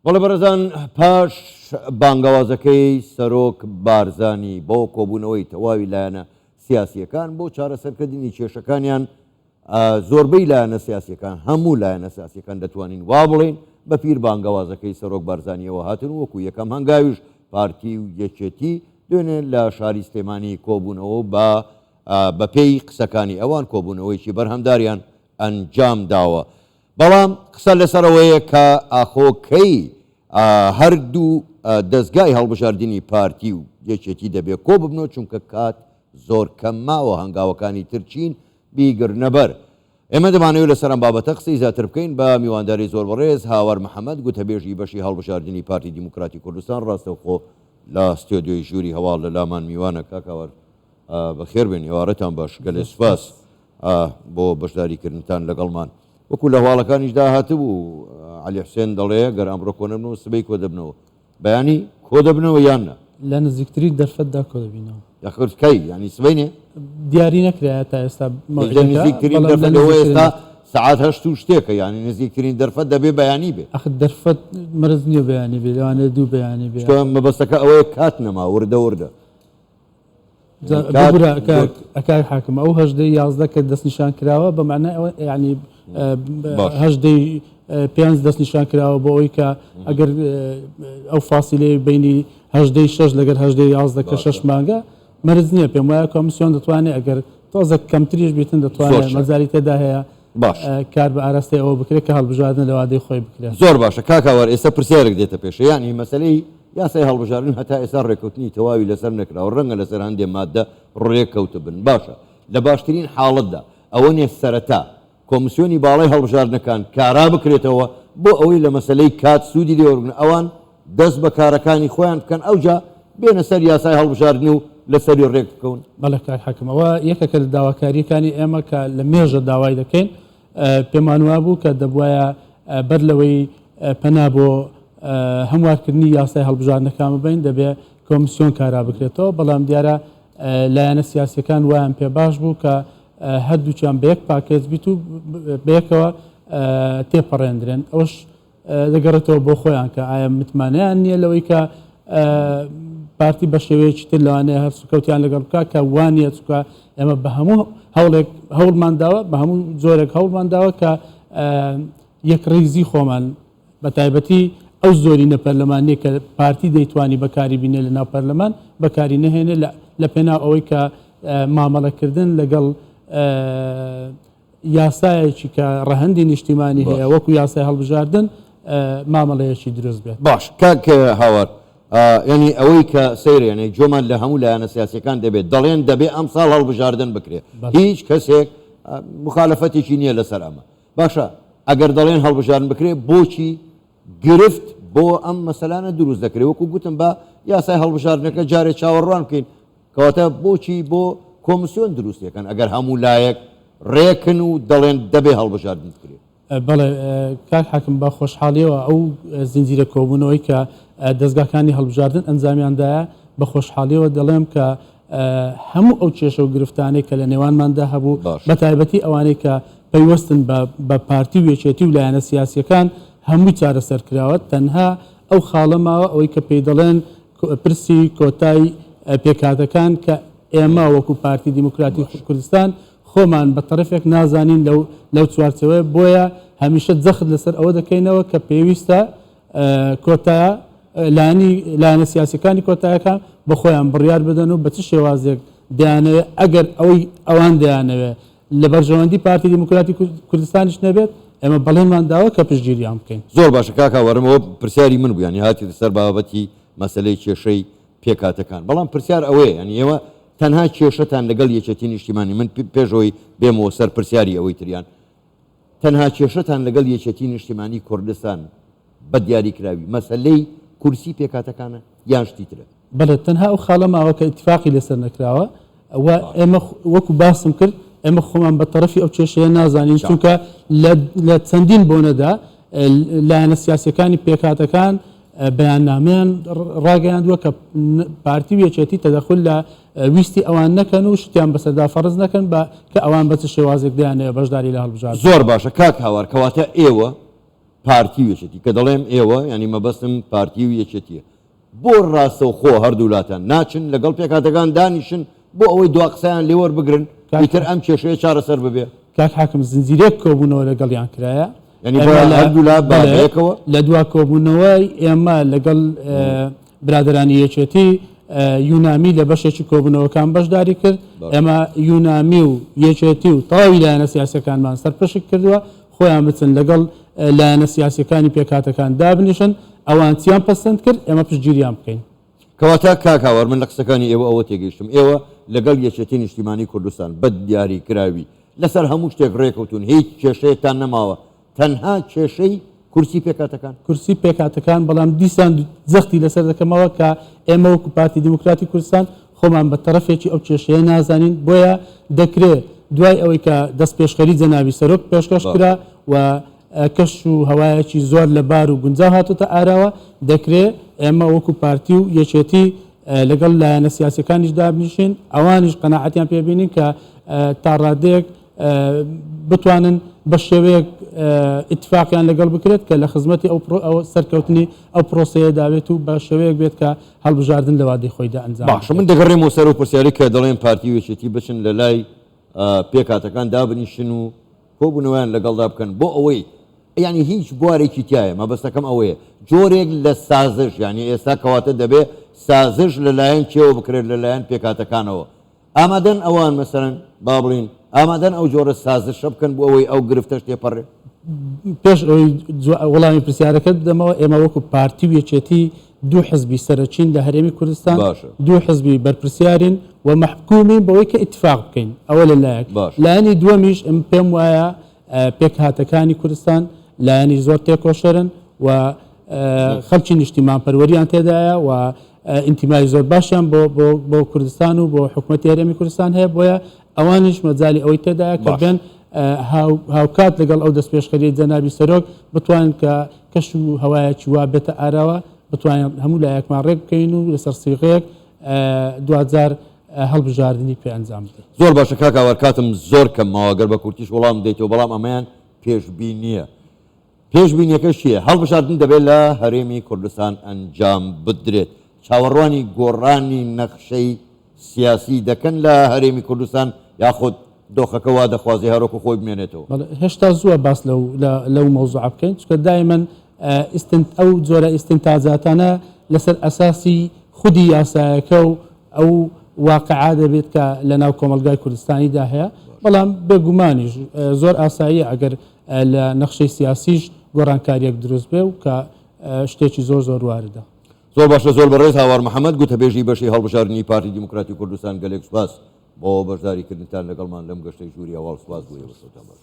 بەڵێ بەڕێزان پاش بانگەوازەکەی سەرۆک بارزانی بۆ کۆبوونەوەی تەواوی لایەنە سیاسیەکان بۆ چارەسەرکردنی کێشەکانیان زۆربەی لایەنە سیاسیەکان هەموو لایەنە سیاسیەکان دەتوانین وا بڵێن بە پیر بانگەوازەکەی سەرۆک بارزانیەوە هاتن وەکو یەکەم هەنگاویش پارتی و یەکێتی دوێنێ لە شاری سلێمانی کۆبوونەوە بە پێی قسەکانی ئەوان کۆبوونەوەیکی بەرهەمداریان ئەنجام داوە. بەڵام قسە لەسەرەوەیە کە ئاخۆکەی هەردوو دەستگای هەڵبژاردننی پارتی و یەکێتی دەبێت کۆ ببنەوە چونکە کات زۆر کەم ماوە هەنگاوەکانی ترچین بیگرنەبەر. ئێمە دەمانەوێت لە سەرم بابەتە قسەی زیاتر بکەین بە میوانداری زۆر بەڕێز هاوار محەممەد گوتەبێژی بەشی هەڵبژاردننی پارتی دیموکراتی کوردستان ڕاستەوخۆ لە ستۆدیۆی ژووری هەواڵ لە لامان میوانە کاکاوەر بەخێر بێن هێوارەتان باش گەلێ سوپاس بۆ بەشداریکردنتان لەگەڵمان. وەکو لە هەواڵەکانیشدا هاتبوو علی حسێن دەڵێ گەر ئەمڕۆ کۆ نەبنەوە سبەی کۆ دەبنەوە بەیانی کۆ دەبنەوە یان نە لە نزیکتری دەرفەتدا کۆ دەبینەوە یاخرکەی ینی سبەینێ دیاری نەکرایە تا ئێستا نزیکترین دەرفەتەوە ئێستا سعات هەشت و شتێکە ینی نزیکترین دەرفەت دەبێ بەیانی بێ ئەخ دەرفەت مەرز نییە بەیانی بێ لەوانێ دوو بەیانی بێ مەبەستەکە ئەوەیە کات نەما وردە وردە ئەکای حاکم ئەو هەژدەی 11 کە دەستنیشان کراوە بەمانای ئەوە ینی هەژدەی 5 دەستنیشان کراوە بۆ ئەوی کە ئەگەر ئەو فاسیلەی بینی هەژدەی 6 لەگەر هەژدەی 11 کە 6 مانگە مەرز نییە پێم وایە کۆمیسیۆن دەتوانێت ئەگەر تۆزە کەمتریش بیتن دەتوانێت مەزاری تێدا هەیە کار بە ئاراستی ئەوە بکرێت کە هەڵبژاردن لە وادەی خۆی بکرێت. زۆر باشە کاکاوەر ئێستا پرسیارێک دێتە پێش ینی مەسلەی یاسای هەڵبژاردن هەتا ئێستا ڕێکەوتنی تەواوی لەسەر نەکراوە ڕەنگە لەسەر هەندێک مادە ڕێککەوتە بن باشە لە باشترین حاڵەتدا ئەوە نێ سەرەتا کۆمیسیۆنی باڵای هەڵبژاردنەکان کارا بکرێتەوە بۆ ئەوەی لە مەسلەی کات سوودی لێوەرگن ئەوان دەست بە کارەکانی خۆیان بکەن ئەوجا بێنە سەر یاسای هەڵبژاردن و لەسەری ڕێک بکەون. بەڵێ کار حەکەمەوە یەکێکە لە داواکاریەکانی ئێمە کە لە مێژە داوای دەکەین پێمان وا بوو کە دەبوایە بەر لەوەی پەنا بۆ هەموارکردنی یاسای هەڵبژاردنەکان ببین دەبێت کۆمیسیۆن کارا بکرێتەوە بەڵام دیارە لایەنە سیاسیەکان وایان پێ باش بوو کە هەردووچیان بە یەک پاکێز بیت و بەیەکەوە تێپەڕێندرێن ئەوش دەگەڕێتەوە بۆ خۆیان کە ئایا متمانیان نییە لەوەی کە پارتی بە شێوەیەکی تر لەوانەیە هەر سوکەوتیان لەگەڵ بکە کە وانە چکە ئێمە بە هەموو هەوڵێک هەوڵمانداوە بە هەموو زۆرێک هەوڵمانداوە کە یەک ڕێزی خۆمان بە تایبەتی ئەو زۆری نەپەرلەمانەیە کە پارتی دەیتوانی بەکاری بینێ لە ناو پەرلەمان بەکاری نەهێنێ لە پێناو ئەوەی کە مامەڵەکردن لەگەڵ یاسایەکی کە ڕەهەندی نیشتیمانی هەیە وەکو یاسای هەڵبژاردن مامەڵەیەکی دروست بێت. باش کاک هاوار ینی ئەوەی کە سەیرێنێ جۆمان لە هەموو لایەنە سیاسیەکان دەبێت دەڵێن دەبێت ئەم ساڵ هەڵبژاردن بکرێت هیچ کەسێک مخالەفەتێکی نییە لەسەر ئەمە باشە ئەگەر دەڵێن هەڵبژاردن بکرێت بۆچی گرفت بۆ ئەم مەسەلانە دروست دەکرێت وەکو گوتم بە یاسای هەڵبژاردنەکە جارێک چاوەڕوان بکەین کەواتە بۆچی بۆ کۆمیسیۆن دروستیەکەن ئەگەر هەموو لایەک ڕێکن و دەڵێن دەبێ هەڵبژاردن بکرێت. بەڵێ کاک حاکم بە خۆشحاڵیەوە ئەو زنجیرە کۆبوونەوەی کە دەستگاکانی هەڵبژاردن ئەنجامیاندایە بە خۆشحاڵیەوە دەڵێم کە هەموو ئەو کێشە و گرفتانەی کە لە نێوانماندا هەبوو بە تایبەتی ئەوانەی کە پەیوەستن بە پارتی و یەکێتی و لایەنە سیاسیەکان هەمووی چارەسەرکراوە تەنها ئەو خاڵەماوە ئەوەی کە پێی دەڵێن پرسی کۆتای پێکاتەکان کە ئێمە وەکو پارتی دیموکراتی کوردستان خۆمان بە تەرەفێک نازانین لەو چوارچەوەی بۆیە هەمیشە جەخت لەسەر ئەوە دەکەینەوە کە پێویستە کۆتایە لایەنە سیاسیەکانی کۆتایەکان بە خۆیان بڕیار بدەن و بە چ شێوازێک دەیانەوێت ئەگەر ئەوان دەیانەوێت لە بەرژەوەندی پارتی دیموکراتی کوردستانیش نەبێت ئێمە بەڵێنمان داوە کە پشتگیریان بکەین. زۆر باشە کاکاوەرمەوە پرسیاری من بوو ینی هاتی لەسەر بابەتی مەسلەی کێشەی پێکاتەکان بەڵام پرسیار ئەوەیە ینی ئێوە تەنها کێشەتان لەگەڵ یەکێتی نیشتیمانی من پێشەوەی بێمەوە سەر پرسیاری ئەوەی تریان تەنها کێشەتان لەگەڵ یەکێتی نیشتیمانی کوردستان بە دیاریکراوی مەسلەی کورسی پێکاتەکانە یان شتی ترە. بەڵێ تەنها ئەو خاڵەماوە کە ئیتفاقی لەسەر نەکراوە ئەوە ئێمە وەکو باسم کرد ئێمە خۆمان بە تەرەفی ئەو کێشەیە نازانین چونکە لە چەندین بۆنەدا لایەنە سیاسیەکانی پێکاتەکان بەیاننامەیان ڕاگەیاندووە کە پارتی و یەکێتی تەدەخل لە ویستی ئەوان نەکەن و شتیان بەسەردا فەرز نەکەن کە ئەوان بە چ شێوازێک دەیانەوێت بەشداری لە هەڵبژاردن. زۆر باشە کاک هاوار کەواتە ئێوە پارتی و یەکێتی کە دەڵێم ئێوە ینی مەبەستم پارتی و یەکێتیە بۆ ڕاستە و خۆ هەردوو وڵاتان ناچن لەگەڵ پێکهاتەکان دانیشن بۆ ئەوەی دوا قسەیان لێوەربگرن ئیتر ئەم کێشەیە چارەسەر ببێ کاک حاکم زنجیرێک کۆبوونەوە لەگەڵیان کرایە ینی بۆ هەردوو لا بەڵێکەوە لە دوا کۆبوونەوەی ئێمە لەگەڵ برادرانی یەکێتی یونامی لە بەشێکی کۆبوونەوەکان بەشداری کرد ئێمە یونامی و یەکێتی و تەواوی لایەنە سیاسەکانمان سەرپەشک کردووە خۆیان بچن لەگەڵ لایەنە سیاسەکانی پێکهاتەکان دابنیشن ئەوان چیان پەسەند کرد ئێمە پشتگیریان بکەین کەواتە کاکاوەر من لە قسەکانی ئێوە ئەوە تێگەیشتم ئێوە لەگەڵ یەکێتی نیشتیمانی کوردستان بە دیاری کراوی لەسەر هەموو شتێک ڕێکەوتون هیچ کێشەیەکتان نەماوە تەنها کێشەی کورسی پێکهاتەکان کورسی پێکهاتەکان بەڵام دیسان زەختی لەسەر دەکەمەوە کە ئێمە وەکو پارتی دیموکراتی کوردستان خۆمان بە تەرەفێکی ئەو کێشەیە نازانین بۆیە دەکرێت دوای ئەوەی کە دەست پێشخەری جەنابی سەرۆک پێشکەش کرا و کەش و هەوایەکی زۆر لە بار و گونجاو هاتوتە ئاراوە دەکرێت ئێمە وەکو پارتی و یەکێتی لەگەڵ لایەنە سیاسەکانیش دابنیشین ئەوانیش قەناعەتیان پێبینین کە تا ڕادەیەک بتوانن بە شێوەیەک ئیتفاقیان لەگەڵ بکرێت کە لە خزمەتی ئەو سەرکەوتنی ئەو پرۆسەیە داوێت و بە شێوەیەک بێت کە هەڵبژاردن لە وادەی خۆیدا ئەنجام باشە من دەگەڕێمەوە سەر و پرسیاری کە دەڵێن پارتی و یەکێتی بچن لە لای پێکهاتەکان دابنیشن و کۆبوونەوەیان لەگەڵدا بکەن بۆ ئەوەی ینی هیچ بوارێکی تایە مەبەستەکەم ئەوەیە جۆرێک لە سازش ینی ئێستا کەواتە دەبێت سازش لەلایەن کێوە بکرێت لەلایەن پێکهاتەکانەوە ئامادەن ئەوان مەسەرەن با بڵین ئامادەن ئەو جۆرە سازشە بکەن بۆ ئەوەی ئەو گرفتەش تێپەڕێ پێش ئەوەی وەڵامی پرسیارەکەت بدەمەوە ئێمە وەکو پارتی و یەکێتی دوو حزبی سەرچین لە هەرێمی کوردستان دوو حزبی بەرپرسیارین و مەحکومین بەوەی کە ئیتفاق بکەین ئەوە لەلایەک لایەنی دووەمیش پێم وایە پێکهاتەکانی کوردستان لایەنی زۆر تێکۆشەرن و خەڵکی نیشتیمان پەروەریان تێدایە و ئینتیمای زۆر باشیان بۆ کوردستان و بۆ حکوومەتی هەرێمی کوردستان هەیە بۆیە ئەوانیش مەجای ئەوەی تێدایە کە بێن هاوکات لەگەڵ ئەو دەستپێشخەری جەنابی سەرۆک بتوانن کە کەش و هەوایەکی وا بێتە ئاراوە بتوانین هەموو لایەکمان ڕێک بکەین و لەسەر سیغەیەک دوجار هەڵبژاردننی پێ ئەنجام بدەین زۆر باشە کاکاوەر کاتم زۆر کەمەوە گەر بە کورتیش وەڵام دەیتەوە بەڵام ئەمەیان پێشبینیە پێشبینیەکەش چییە هەڵبژاردن دەبێت لە هەرێمی کوردستان ئەنجام بدرێت چاوەڕوانی گۆڕانی نەخشەی سیاسی دەکەن لە هەرێمی کوردستان یاخود دۆخەکە وا دەخوازی هەرۆکو خۆی بمێنێتەوە هێشتا زووە باس لەو مەوزوع بکەین چکە دایمەن ئەو جۆرە ئیستنتاجاتانە لەسەر ئەساسی خودی یاسایەکە و ئەو واقعا دەبێت کە لە ناو کۆمەلگای کوردستانیدا هەیە بەڵام بێگومانیش زۆر ئاساییە ئەگەر لە نەخشەی سیاسیش گۆڕانکاریەک دروست بێ و کە شتێکی زۆر زۆر واردە زۆر باشە زۆر بەڕێز هاوار محەممەد گوتەبێژی بەشی هەڵبژاردننی پارتی دیموکراتی کوردستان گەلێک سوپاس بۆ بەشداریکردنتان لەگەڵمان لەم گەشتەی ژووری هەواڵ سوپاس بووە بەسەوتان باش